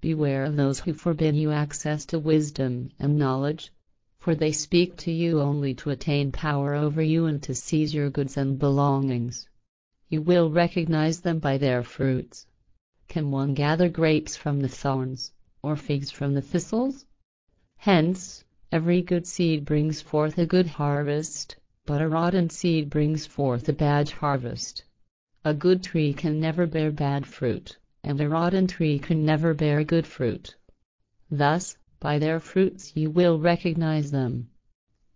beware of those who forbid you access to wisdom and knowledge, for they speak to you only to attain power over you and to seize your goods and belongings. You will recognize them by their fruits. Can one gather grapes from the thorns, or figs from the thistles? Hence, every good seed brings forth a good harvest, but a rotten seed brings forth a bad harvest. A good tree can never bear bad fruit, and a rotten tree can never bear good fruit. Thus, by their fruits you will recognize them.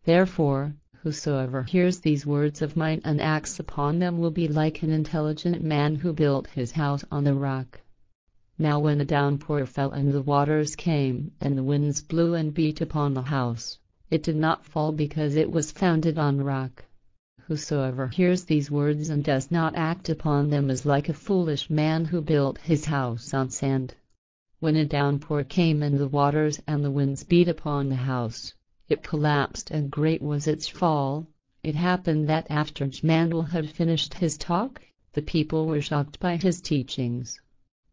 Therefore, whosoever hears these words of mine and acts upon them will be like an intelligent man who built his house on the rock. Now when a downpour fell and the waters came and the winds blew and beat upon the house, it did not fall because it was founded on rock. Whosoever hears these words and does not act upon them is like a foolish man who built his house on sand. When a downpour came and the waters and the winds beat upon the house, it collapsed and great was its fall. It happened that after Jmmanuel had finished his talk, the people were shocked by his teachings.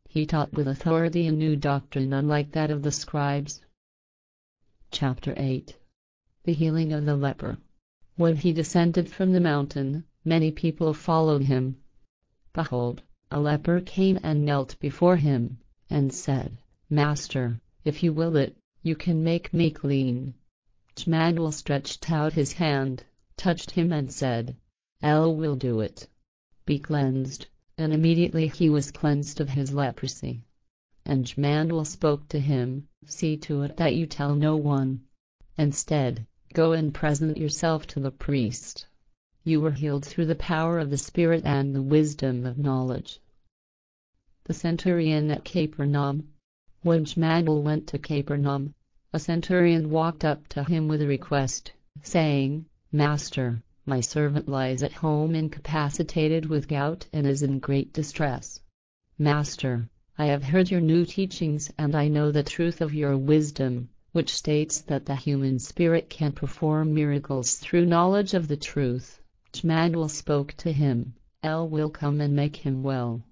He taught with authority a new doctrine unlike that of the scribes. Chapter 8. The healing of the leper. When he descended from the mountain, many people followed him. Behold, a leper came and knelt before him, and said, Master, if you will it, you can make me clean. Jmmanuel stretched out his hand, touched him and said, El will do it. Be cleansed. And immediately he was cleansed of his leprosy. And Jmmanuel spoke to him, See to it that you tell no one. Instead, go and present yourself to the priest. You were healed through the power of the Spirit and the wisdom of knowledge. The centurion at Capernaum. When Jmmanuel went to Capernaum, a centurion walked up to him with a request, saying, Master, my servant lies at home incapacitated with gout and is in great distress. Master, I have heard your new teachings and I know the truth of your wisdom, which states that the human spirit can perform miracles through knowledge of the truth. Jmmanuel spoke to him, El will come and make him well.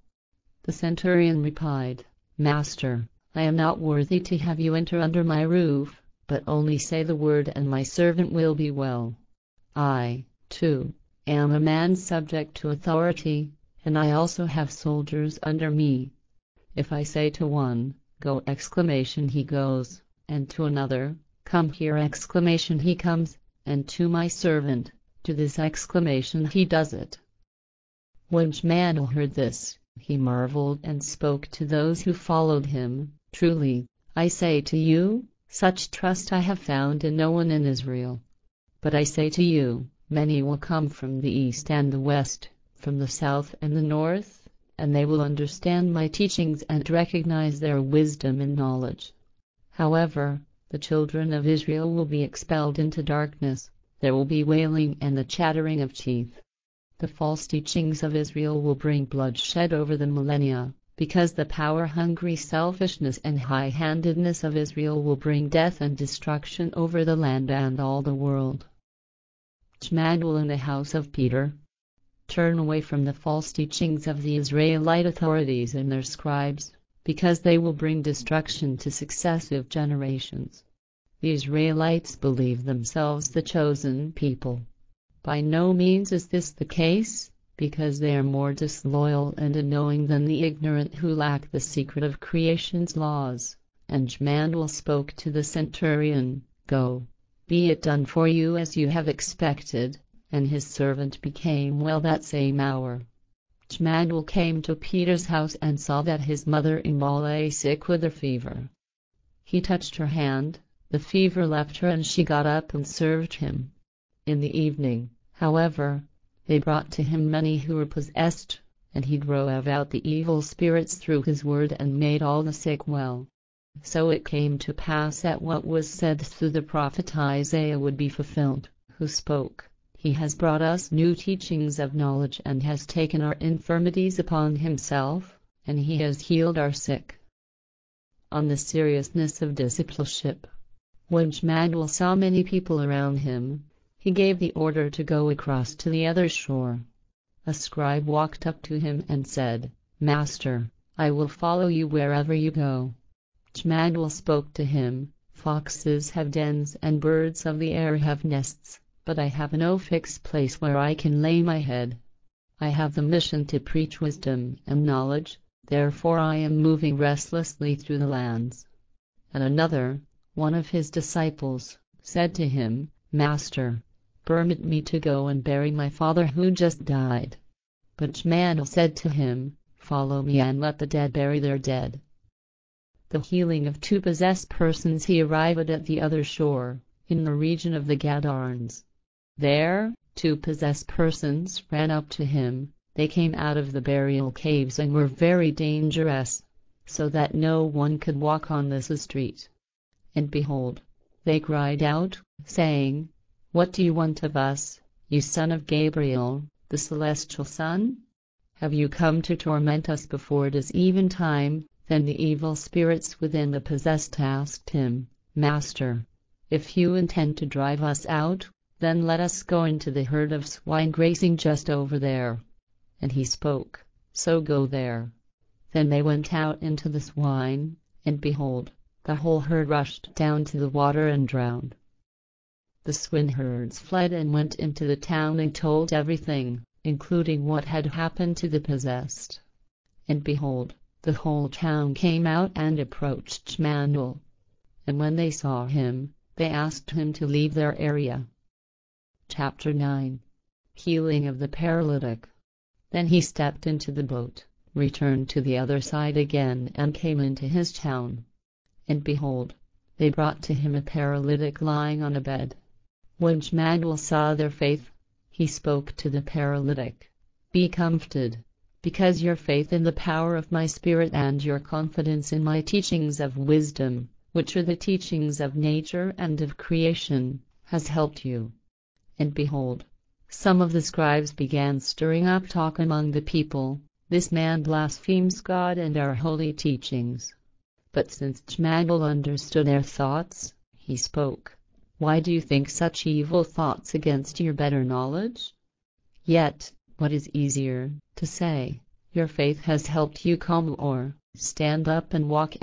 The centurion replied, Master, I am not worthy to have you enter under my roof, but only say the word and my servant will be well. I, too, am a man subject to authority, and I also have soldiers under me. If I say to one, Go! He goes, and to another, Come here! He comes, and to my servant, Do this! He does it. When Jmmanuel heard this, he marveled and spoke to those who followed him, Truly, I say to you, such trust I have found in no one in Israel. But I say to you, many will come from the east and the west, from the south and the north, and they will understand my teachings and recognize their wisdom and knowledge. However, the children of Israel will be expelled into darkness, there will be wailing and the chattering of teeth. The false teachings of Israel will bring bloodshed over the millennia, because the power-hungry selfishness and high-handedness of Israel will bring death and destruction over the land and all the world. Jmmanuel in the house of Peter. Turn away from the false teachings of the Israelite authorities and their scribes, because they will bring destruction to successive generations. The Israelites believe themselves the chosen people. By no means is this the case, because they are more disloyal and unknowing than the ignorant who lack the secret of creation's laws. And Jmmanuel spoke to the centurion, Go, be it done for you as you have expected, and his servant became well that same hour. Jmmanuel came to Peter's house and saw that his mother-in-law lay sick with a fever. He touched her hand, the fever left her and she got up and served him. In the evening, however, they brought to him many who were possessed, and he drove out the evil spirits through his word and made all the sick well. So it came to pass that what was said through the prophet Isaiah would be fulfilled, who spoke, He has brought us new teachings of knowledge and has taken our infirmities upon himself, and he has healed our sick. On the seriousness of discipleship. When Jmmanuel saw many people around him, he gave the order to go across to the other shore. A scribe walked up to him and said, Master, I will follow you wherever you go. Jmmanuel spoke to him, "Foxes have dens and birds of the air have nests, but I have no fixed place where I can lay my head. I have the mission to preach wisdom and knowledge, therefore I am moving restlessly through the lands." And another, one of his disciples, said to him, "Master, permit me to go and bury my father who just died." But Jmmanuel said to him, "Follow me and let the dead bury their dead." The healing of two possessed persons. He arrived at the other shore, in the region of the Gadarens. There, two possessed persons ran up to him. They came out of the burial caves and were very dangerous, so that no one could walk on this street. And behold, they cried out, saying, "What do you want of us, you son of Gabriel, the celestial son? Have you come to torment us before it is eventime?" Then the evil spirits within the possessed asked him, "Master, if you intend to drive us out, then let us go into the herd of swine grazing just over there." And he spoke, "So go there." Then they went out into the swine, and behold, the whole herd rushed down to the water and drowned. The swineherds fled and went into the town and told everything, including what had happened to the possessed. And behold, the whole town came out and approached Jmmanuel. And when they saw him, they asked him to leave their area. Chapter 9. Healing of the paralytic. Then he stepped into the boat, returned to the other side again, and came into his town. And behold, they brought to him a paralytic lying on a bed. When Jmmanuel saw their faith, he spoke to the paralytic, "Be comforted, because your faith in the power of my Spirit and your confidence in my teachings of wisdom, which are the teachings of nature and of creation, has helped you." And behold, some of the scribes began stirring up talk among the people, "This man blasphemes God and our holy teachings." But since Jmmanuel understood their thoughts, he spoke, "Why do you think such evil thoughts against your better knowledge? Yet, what is easier, to say, 'Your faith has helped you come,' or 'Stand up and walk'?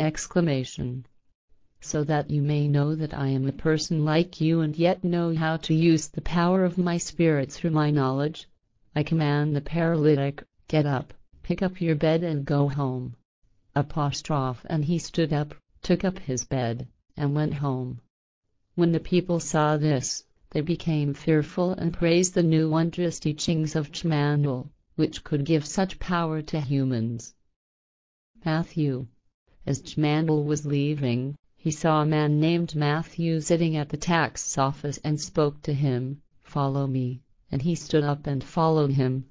So that you may know that I am a person like you and yet know how to use the power of my Spirit through my knowledge, I command the paralytic, 'Get up, pick up your bed and go home.'" And he stood up, took up his bed, and went home. When the people saw this, they became fearful and praised the new wondrous teachings of Jmmanuel, which could give such power to humans. Matthew. As Jmmanuel was leaving, he saw a man named Matthew sitting at the tax office and spoke to him, "Follow me," and he stood up and followed him.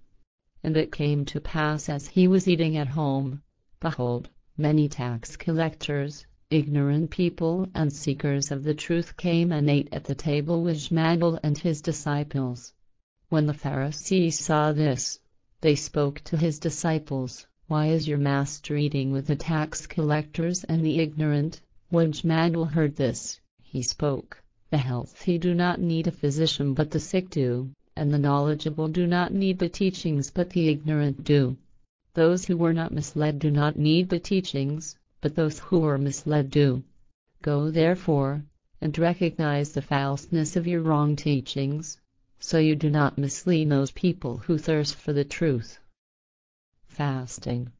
And it came to pass as he was eating at home, behold, many tax collectors, ignorant people and seekers of the truth came and ate at the table with Jmmanuel and his disciples. When the Pharisees saw this, they spoke to his disciples, "Why is your master eating with the tax collectors and the ignorant?" When Jmmanuel heard this, he spoke, "The healthy do not need a physician but the sick do, and the knowledgeable do not need the teachings but the ignorant do. Those who were not misled do not need the teachings, but those who were misled do. Go therefore, and recognize the falseness of your wrong teachings, so you do not mislead those people who thirst for the truth." Fasting.